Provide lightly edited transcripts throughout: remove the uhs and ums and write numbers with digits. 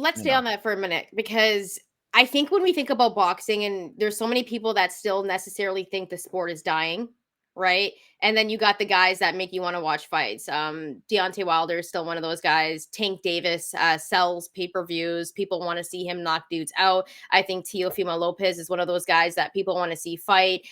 let's stay on that for a minute, because I think when we think about boxing, and there's so many people that still necessarily think the sport is dying, right? And then you got the guys that make you want to watch fights. Deontay Wilder is still one of those guys. Tank Davis sells pay-per-views. People want to see him knock dudes out. I think Teofimo Lopez is one of those guys that people want to see fight.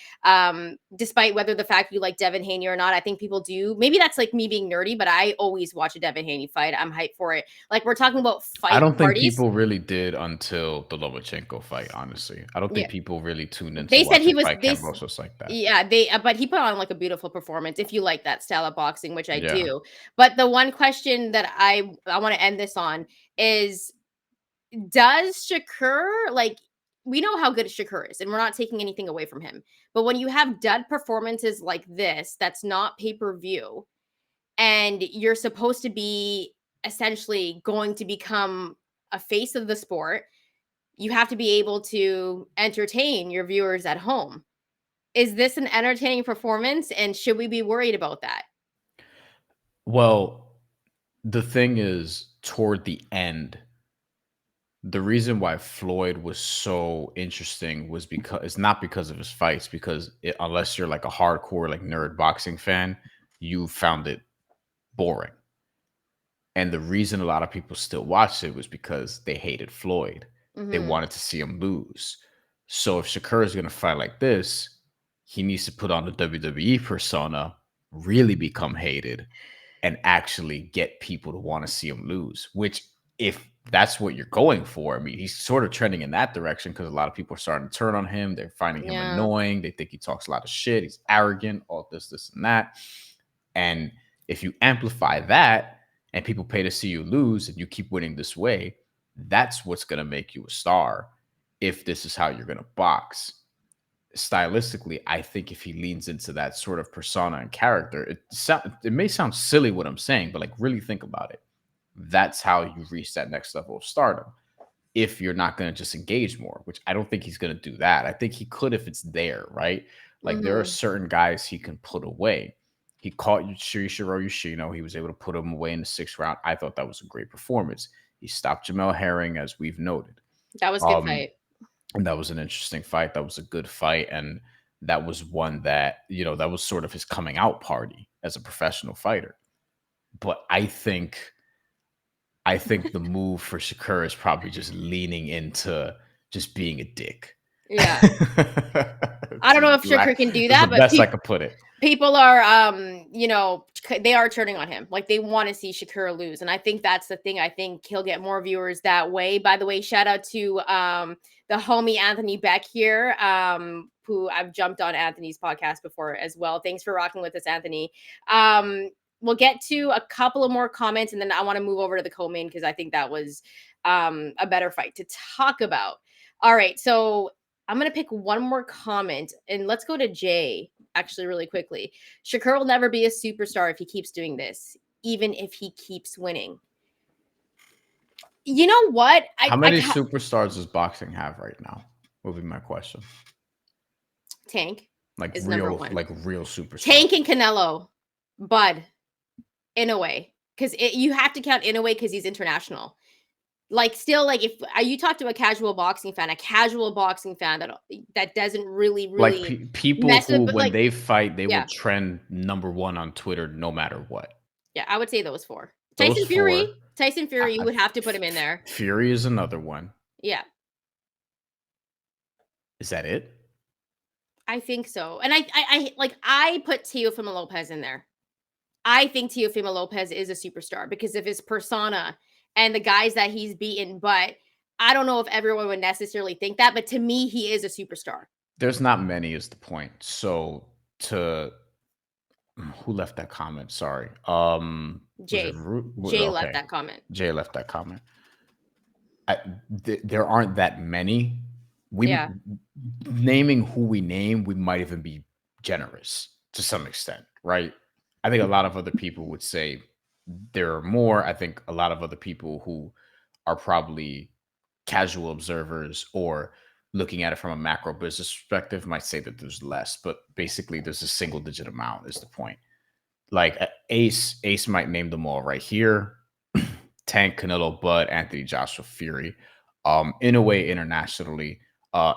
Despite whether the fact you like Devin Haney or not, I think people do. Maybe that's like me being nerdy, but I always watch a Devin Haney fight. I'm hyped for it. Like, we're talking about fight I don't think parties. people really did until the Lomachenko fight, honestly. I don't think people really tuned into They said he was fight Kambosos like that. Yeah, but he put on like a beautiful performance if you like that style of boxing, which I Yeah. do. But the one question that I want to end this on is, does Shakur, like, we know how good Shakur is, and we're not taking anything away from him. But when you have dud performances like this, that's not pay-per-view, and you're supposed to be essentially going to become a face of the sport, you have to be able to entertain your viewers at home. Is this an entertaining performance, and should we be worried about that? Well, the thing is, toward the end, the reason why Floyd was so interesting was because it's not because of his fights, because unless you're like a hardcore like nerd boxing fan, you found it boring. And the reason a lot of people still watched it was because they hated Floyd. They wanted to see him lose. So if Shakur is going to fight like this, he needs to put on the WWE persona, really become hated, and actually get people to want to see him lose. Which, if that's what you're going for, I mean, he's sort of trending in that direction, because a lot of people are starting to turn on him. They're finding him annoying. They think he talks a lot of shit. He's arrogant, all this, and that. And if you amplify that, and people pay to see you lose, and you keep winning this way, that's what's going to make you a star. If this is how you're going to box stylistically, I think if he leans into that sort of persona and character, it may sound silly what I'm saying, but like, really think about it. That's how you reach that next level of stardom. If you're not going to just engage more, which I don't think he's going to do that. I think he could if it's there, right? Like, there are certain guys he can put away. He caught Shiro Yoshino. He was able to put him away in the 6th round. I thought that was a great performance. He stopped Jamel Herring, as we've noted. That was a good fight. And that was an interesting fight. That was a good fight. And that was one that, that was sort of his coming out party as a professional fighter. But I think the move for Shakur is probably just leaning into just being a dick. Yeah. I don't know if Shakur can do that, but best I could put it. People are, they are turning on him. Like, they want to see Shakur lose. And I think that's the thing. I think he'll get more viewers that way. By the way, shout out to the homie Anthony Beck here, who I've jumped on Anthony's podcast before as well. Thanks for rocking with us, Anthony. We'll get to a couple of more comments, and then I want to move over to the co-main, because I think that was a better fight to talk about. All right, so I'm going to pick one more comment, and let's go to Jay, actually, really quickly. Shakur will never be a superstar if he keeps doing this, even if he keeps winning. You know what? How many superstars does boxing have right now? Would be my question. Tank is real, number one. Like real superstars. Tank and Canelo, Bud, Inoue, because you have to count Inoue because he's international. Like, still, like, if you talk to a casual boxing fan that doesn't really like people who with, when they fight, they will trend number one on Twitter no matter what. Yeah, I would say those four. Tyson Fury, you would have to put him in there. Fury is another one. Yeah. Is that it? I think so. And I put Teofimo Lopez in there. I think Teofimo Lopez is a superstar because of his persona and the guys that he's beaten. But I don't know if everyone would necessarily think that. But to me, he is a superstar. There's not many is the point. So who left that comment? Sorry. Jay. Jay left that comment. Jay left that comment. There aren't that many. Naming who we name, we might even be generous to some extent, right? I think a lot of other people would say there are more. I think a lot of other people who are probably casual observers or looking at it from a macro business perspective might say that there's less, but basically there's a single digit amount is the point. Like Ace might name them all right here. Tank, Canelo, Bud, Anthony Joshua, Fury. In a way, internationally,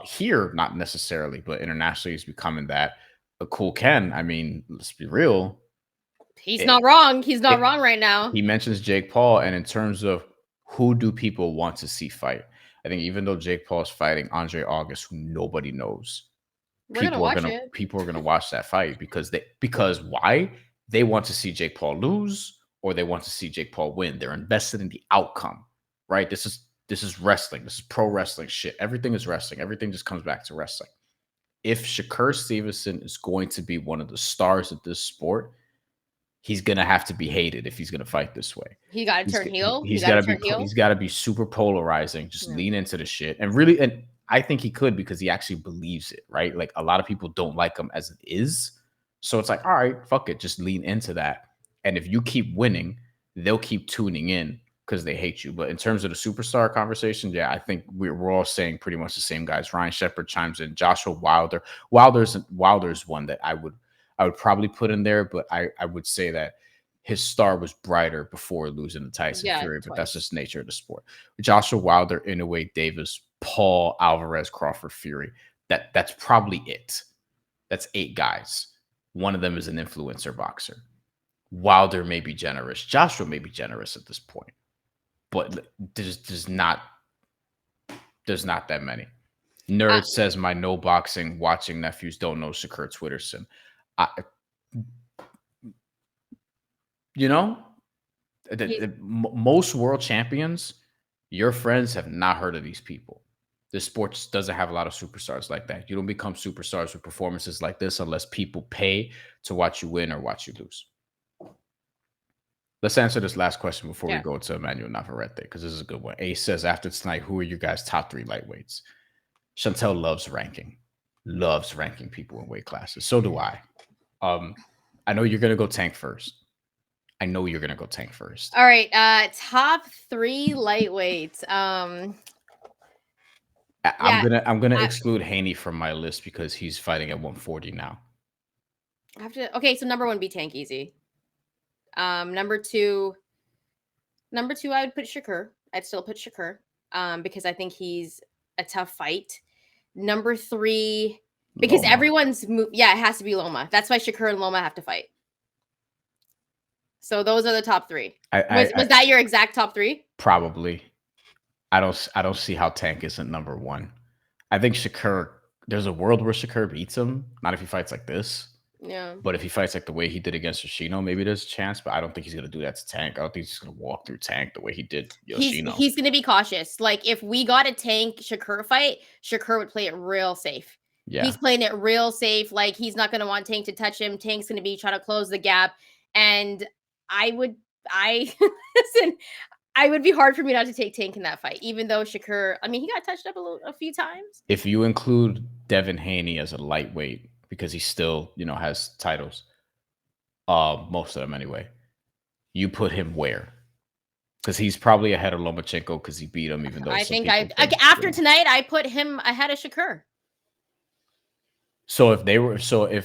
here not necessarily, but internationally, is becoming that. A Cool Ken. I mean, let's be real. He's not wrong. He's not wrong right now. He mentions Jake Paul, and in terms of who do people want to see fight, I think even though Jake Paul is fighting Andre August, who nobody knows, people are gonna watch that fight because why? They want to see Jake Paul lose, or they want to see Jake Paul win. They're invested in the outcome, right? This is wrestling. This is pro wrestling shit. Everything is wrestling. Everything just comes back to wrestling. If Shakur Stevenson is going to be one of the stars of this sport, he's gonna have to be hated if he's gonna fight this way. He got to turn heel. He's got to be super polarizing. Just lean into the shit and really. And I think he could because he actually believes it, right? Like a lot of people don't like him as it is, so it's like, all right, fuck it, just lean into that. And if you keep winning, they'll keep tuning in because they hate you. But in terms of the superstar conversation, yeah, I think we're all saying pretty much the same guys. Ryan Shepherd chimes in. Joshua Wilder. Wilder's one that I would probably put in there, but I would say that his star was brighter before losing to Tyson Fury, but that's just nature of the sport. Joshua Wilder, Inoue, Davis, Paul, Alvarez, Crawford, Fury. That's probably it. That's 8 guys. One of them is an influencer boxer. Wilder may be generous. Joshua may be generous at this point, but there's not that many. Nerd says my no boxing watching nephews don't know Shakur Twitterson. Most world champions, your friends have not heard of these people. This sport just doesn't have a lot of superstars like that. You don't become superstars with performances like this unless people pay to watch you win or watch you lose. Let's answer this last question before we go to Emmanuel Navarrete, because this is a good one. A says, after tonight, who are you guys' top 3 lightweights? Shantelle loves ranking people in weight classes. So do I. I know you're going to go Tank first. All right. Top 3 lightweights. I'm gonna exclude Haney from my list because he's fighting at 140 now. Okay, so number 1 be Tank, easy. Number two, I would put Shakur. I'd still put Shakur because I think he's a tough fight. Number 3, because Loma. It has to be Loma. That's why Shakur and Loma have to fight. So those are the top 3. Was that your exact top 3? Probably. I don't see how Tank isn't number 1. I think Shakur, there's a world where Shakur beats him. Not if he fights like this. Yeah. But if he fights like the way he did against Yoshino, maybe there's a chance. But I don't think he's going to do that to Tank. I don't think he's going to walk through Tank the way he did Yoshino. He's going to be cautious. Like, if we got a Tank Shakur fight, Shakur would play it real safe. Yeah. He's playing it real safe. Like, he's not going to want Tank to touch him. Tank's going to be trying to close the gap. And listen, I would be hard for me not to take Tank in that fight, even though Shakur, I mean, he got touched up a few times. If you include Devin Haney as a lightweight, because he still, has titles, most of them anyway, you put him where? Because he's probably ahead of Lomachenko because he beat him, even though after tonight, I put him ahead of Shakur. So if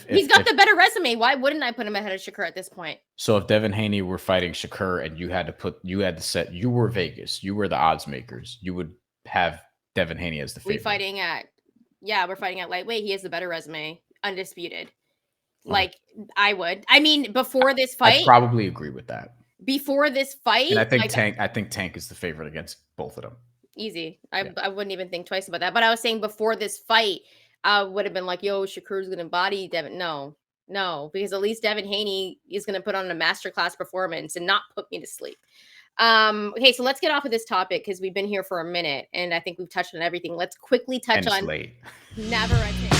he's got the better resume, why wouldn't I put him ahead of Shakur at this point? So if Devin Haney were fighting Shakur and you were Vegas, you were the odds makers, you would have Devin Haney as the favorite. We're fighting at lightweight. He has the better resume, undisputed. Like, I would. I mean, before this fight, I probably agree with that. Before this fight, and I think Tank is the favorite against both of them. Easy. I wouldn't even think twice about that. But I was saying before this fight, I would have been like, yo, Shakur's going to body Devin. No, because at least Devin Haney is going to put on a masterclass performance and not put me to sleep. Okay, so let's get off of this topic because we've been here for a minute and I think we've touched on everything. Let's quickly touch on late. Navarrete.